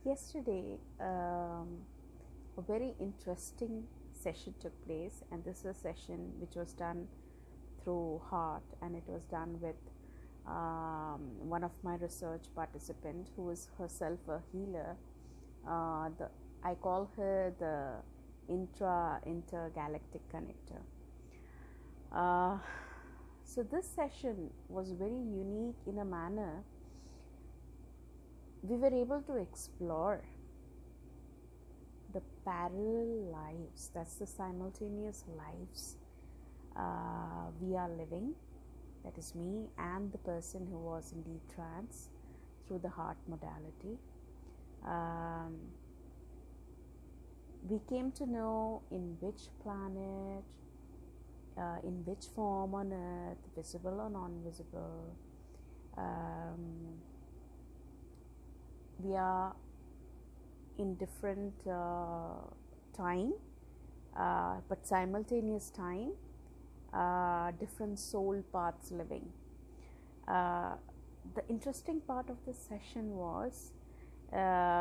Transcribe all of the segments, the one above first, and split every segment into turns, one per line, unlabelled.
Yesterday, a very interesting session took place, and this is a session which was done through heart, and it was done with one of my research participants who is herself a healer. I call her the intergalactic connector. So this session was very unique in a manner. We were able to explore the parallel lives, that's the simultaneous lives we are living, that is me and the person who was in deep trance through the heart modality. We came to know in which planet, in which form on earth, visible or non-visible, we are in different time, but simultaneous time, different soul paths living. The interesting part of this session was, I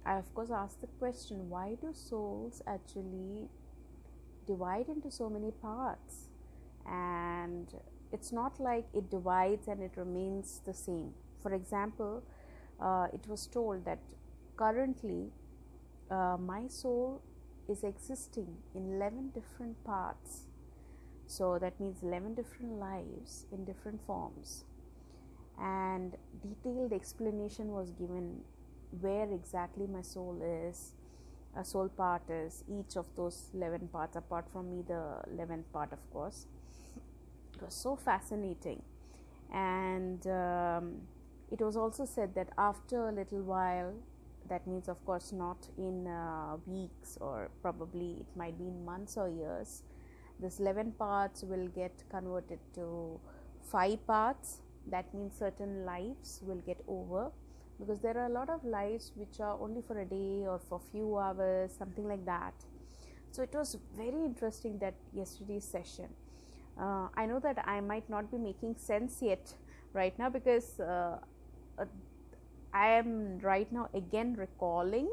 of course asked the question, why do souls actually divide into so many parts? And it's not like it divides and it remains the same. For example, it was told that currently my soul is existing in 11 different parts. So that means 11 different lives in different forms. And detailed explanation was given where exactly my soul is, a soul part is, each of those 11 parts, apart from me, the 11th part, of course. It was so fascinating. And it was also said that after a little while, that means of course not in weeks, or probably it might be in months or years, this 11 parts will get converted to 5 parts. That means certain lives will get over, because there are a lot of lives which are only for a day or for a few hours, something like that. So it was very interesting, that yesterday's session. I know that I might not be making sense yet right now, because I am right now again recalling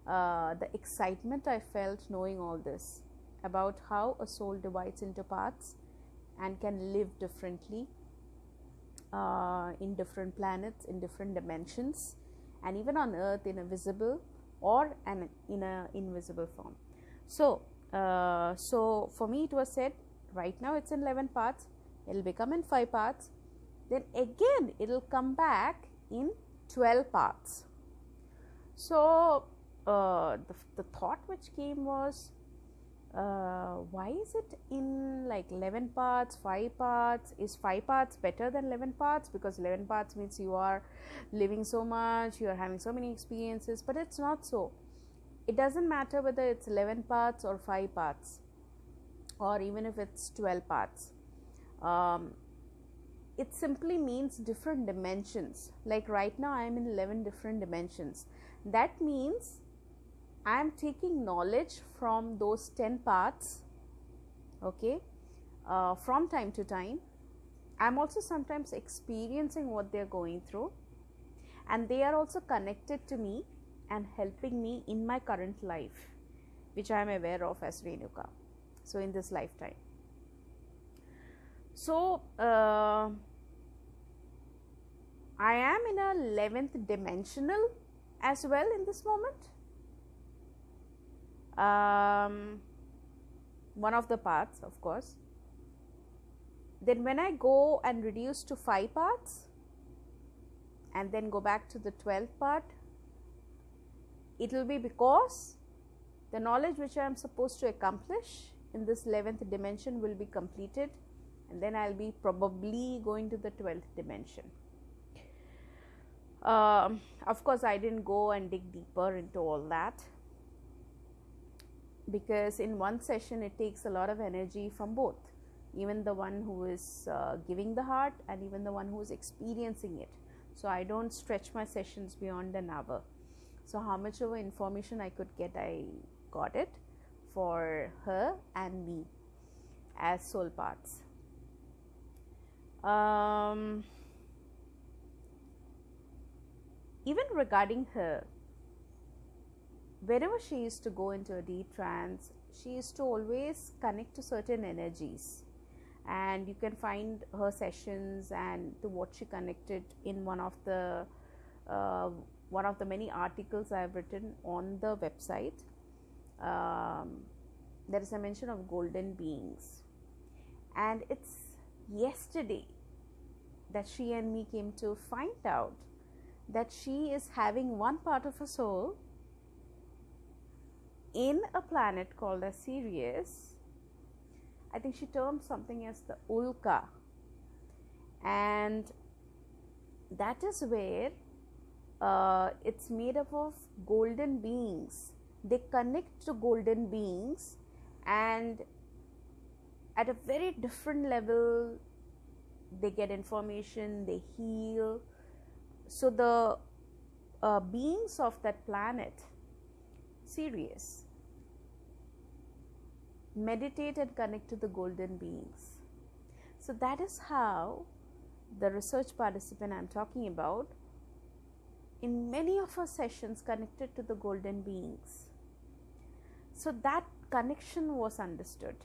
the excitement I felt knowing all this about how a soul divides into parts and can live differently in different planets, in different dimensions, and even on earth in a visible or in an invisible form. So for me it was said, right now it's in 11 parts, it'll become in 5 parts, then again it'll come back in 12 parts. So the thought which came was, why is it in like 11 parts, 5 parts? Is 5 parts better than 11 parts? Because 11 parts means you are living so much, you are having so many experiences, but it's not so. It doesn't matter whether it's 11 parts or 5 parts, or even if it's 12 parts. It simply means different dimensions. Like right now I am in 11 different dimensions. That means I am taking knowledge from those 10 parts, okay, from time to time. I'm also sometimes experiencing what they're going through, and they are also connected to me and helping me in my current life, which I am aware of as Renuka, so in this lifetime. So I am in a 11th dimensional as well in this moment. One of the parts, of course. Then when I go and reduce to 5 parts and then go back to the 12th part, it will be because the knowledge which I am supposed to accomplish in this 11th dimension will be completed, and then I'll be probably going to the 12th dimension. Of course I didn't go and dig deeper into all that, because in one session it takes a lot of energy from both, even the one who is giving the heart and even the one who is experiencing it. So I don't stretch my sessions beyond an hour. So how much of information I could get, I got it for her and me as soul parts. Even regarding her, whenever she used to go into a deep trance, she used to always connect to certain energies. And you can find her sessions and to what she connected in uh, one of the many articles I have written on the website. Um, there is a mention of golden beings, and it's yesterday that she and me came to find out that she is having one part of her soul in a planet called as Sirius. I think she termed something as the Ulka, and that is where it's made up of golden beings. They connect to golden beings, and at a very different level, they get information, they heal. So the beings of that planet, Sirius, meditate and connect to the golden beings. So that is how the research participant I'm talking about, in many of her sessions, connected to the golden beings. So that connection was understood.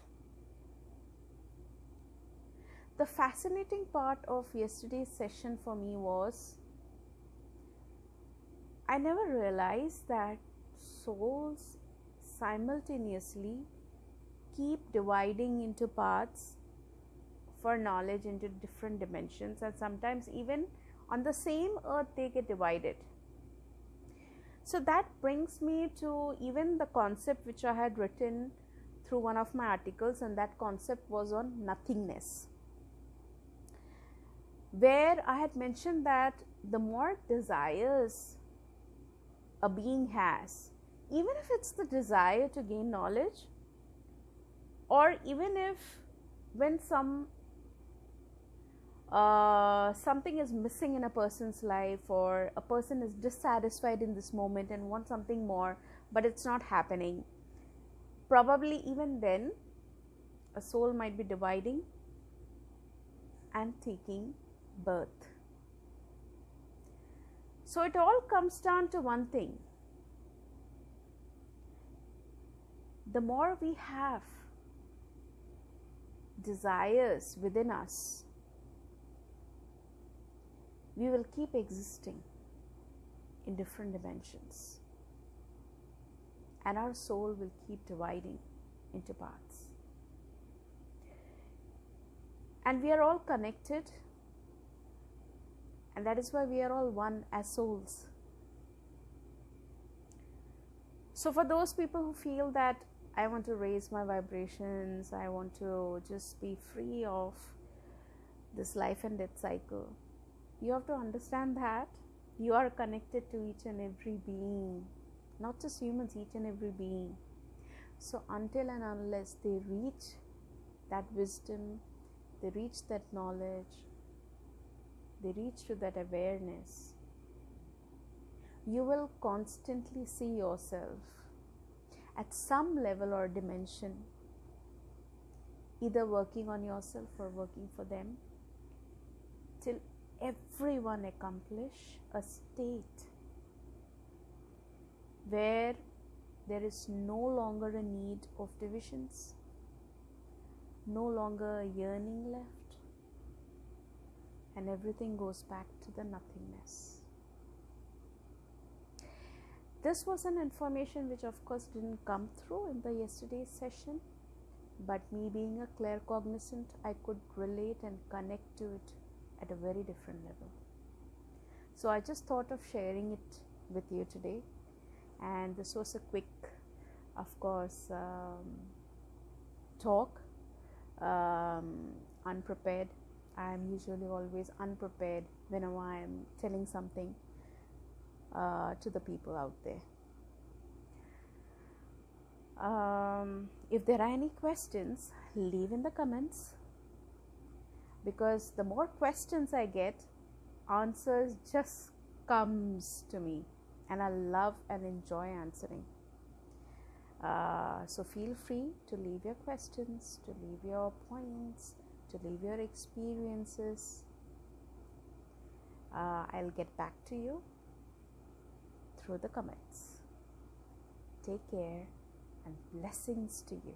The fascinating part of yesterday's session for me was, I never realized that souls simultaneously keep dividing into paths for knowledge into different dimensions, and sometimes even on the same earth they get divided. So that brings me to even the concept which I had written through one of my articles, and that concept was on nothingness, where I had mentioned that the more desires a being has, even if it's the desire to gain knowledge, or even if when something is missing in a person's life, or a person is dissatisfied in this moment and wants something more but it's not happening, probably even then a soul might be dividing and taking birth. So it all comes down to one thing: the more we have desires within us, we will keep existing in different dimensions, and our soul will keep dividing into parts. And we are all connected, and that is why we are all one as souls. So for those people who feel that I want to raise my vibrations, I want to just be free of this life and death cycle, you have to understand that you are connected to each and every being, not just humans, each and every being. So until and unless they reach that wisdom, they reach that knowledge, they reach to that awareness, you will constantly see yourself at some level or dimension, either working on yourself or working for them, till everyone accomplish a state where there is no longer a need of divisions, no longer a yearning left, and everything goes back to the nothingness. This was an information which of course didn't come through in the yesterday's session, but me being a claircognizant, I could relate and connect to it at a very different level. So I just thought of sharing it with you today, and this was a quick, of course, talk, unprepared. I am usually always unprepared whenever I am telling something to the people out there. If there are any questions, leave in the comments, because the more questions I get, answers just comes to me, and I love and enjoy answering. So feel free to leave your questions, to leave your points, to leave your experiences. I'll get back to you through the comments. Take care and blessings to you.